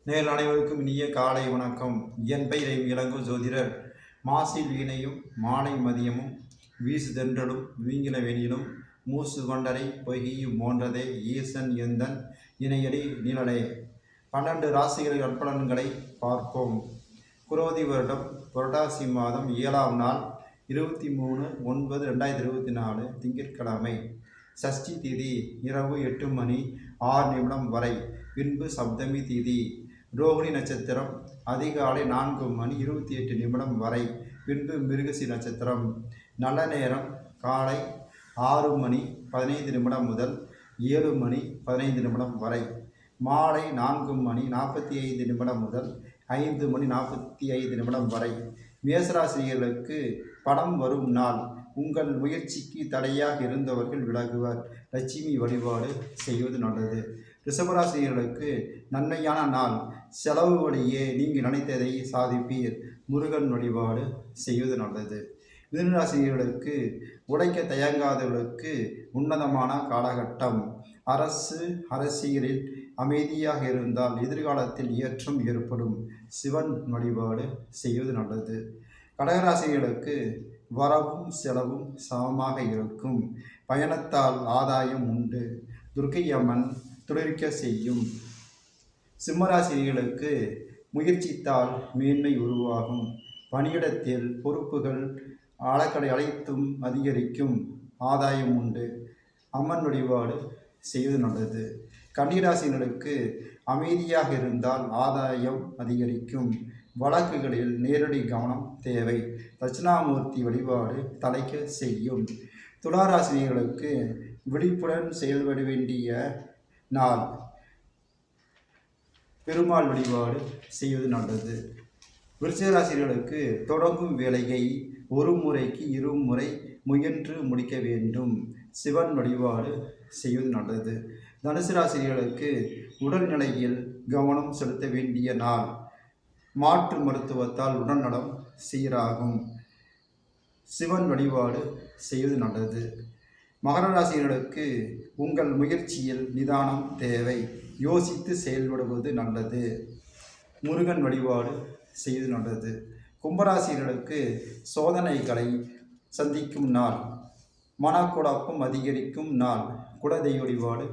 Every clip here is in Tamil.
நேயர்கள் அனைவருக்கும் இனிய காலை வணக்கம். என் பெயர் இளங்கோ ஜோதிடர். மாசில் வீணையும் மாலை மதியமும் வீசு தென்றலும் வீங்கின வெளியிலும் மூசு கொண்டரை பொய்யும் போன்றதே ஈசன் எந்தன் இணையடி நிழலே. 12 ராசிகள் நற்பலன்களை பார்ப்போம். குரோதி வருடம் புரட்டாசி மாதம் 7ஆம் நாள் 23/9/2024 திங்கட்கிழமை. சஷ்டி திதி இரவு 8:06 வரை. பின்பு சப்தமி திதி. ரோகிணி நட்சத்திரம் அதிகாலை 4:28 வரை. பின்பு மிருகசி நட்சத்திரம். நல்ல நேரம் காலை 6:15 முதல் 7:15 வரை. மாலை 4:45 முதல் 5:45 வரை. மேசராசிரியர்களுக்கு பணம் வரும் நாள். உங்கள் முயற்சிக்கு தடையாக இருந்தவர்கள் விலகுவர். லட்சுமி வழிபாடு செய்வது நல்லது. ரிஷபராசிரியர்களுக்கு நன்மையான நாள். செலவு வழியே நீங்கள் நினைத்ததை சாதிப்பீர். முருகன் வழிபாடு செய்வது நல்லது. மிதுனராசிரியர்களுக்கு உழைக்க தயங்காதவர்களுக்கு உன்னதமான காலகட்டம். அரசியலில் அமைதியாக இருந்தால் எதிர்காலத்தில் ஏற்றம் ஏற்படும். சிவன் வழிபாடு செய்வது நல்லது. கடகராசிகளுக்கு வரவும் செலவும் சமமாக இருக்கும். பயணத்தால் ஆதாயம் உண்டு. துர்க்கை அம்மன் துளிர்க்க செய்யும். சிம்மராசிரியர்களுக்கு முயற்சித்தால் மேன்மை உருவாகும். பணியிடத்தில் பொறுப்புகள் அழைத்தும் அதிகரிக்கும். ஆதாயம் உண்டு. அம்மன் வழிபாடு செய்வது நல்லது. கன்னிராசினருக்கு அமைதியாக இருந்தால் ஆதாயம் அதிகரிக்கும். வழக்குகளில் நேரடி கவனம் தேவை. தட்சிணாமூர்த்தி வழிபாடு தலைக்க செய்யும். துளாராசினியர்களுக்கு விழிப்புடன் செயல்பட வேண்டிய நாள். பெருமாள் வழிபாடு செய்வது நல்லது. விருச்சிகராசிரியர்களுக்கு தொடங்கும் வேலையை ஒரு முறைக்கு இருமுறை முயன்று முடிக்க வேண்டும். சிவன் வழிபாடு செய்வது நல்லது. தனுசு ராசிரியர்களுக்கு உடல்நிலையில் கவனம் செலுத்த வேண்டிய நாள். மாற்று மருத்துவத்தால் உடல்நலம் சீராகும். சிவன் வழிபாடு செய்வது நல்லது. மகர ராசிகளுக்கு உங்கள் முயற்சியில் நிதானம் தேவை. யோசித்து செயல்படுவது நல்லது. முருகன் வழிபாடு செய்வது நல்லது. கும்பராசிகளுக்கு சோதனைகளை சந்திக்கும் நாள். மனக்குழப்பம் அதிகரிக்கும் நாள். குலதெய்வ வழிபாடு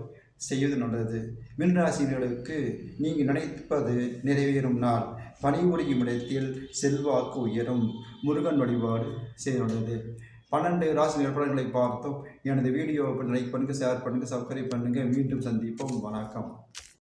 செய்வது நல்லது. மீனராசினர்களுக்கு நீங்கள் நினைப்பது நிறைவேறும் நாள். பணிபுரியும் இடத்தில் செல்வாக்கு உயரும். முருகன் வழிபாடு செய்வது நல்லது. 12 ராசி நிலப்படங்களை பார்த்தோம். எனது வீடியோவை லைக் பண்ணுங்கள், ஷேர் பண்ணுங்கள், சப்ஸ்கிரைப் பண்ணுங்கள். மீண்டும் சந்திப்போம். வணக்கம்.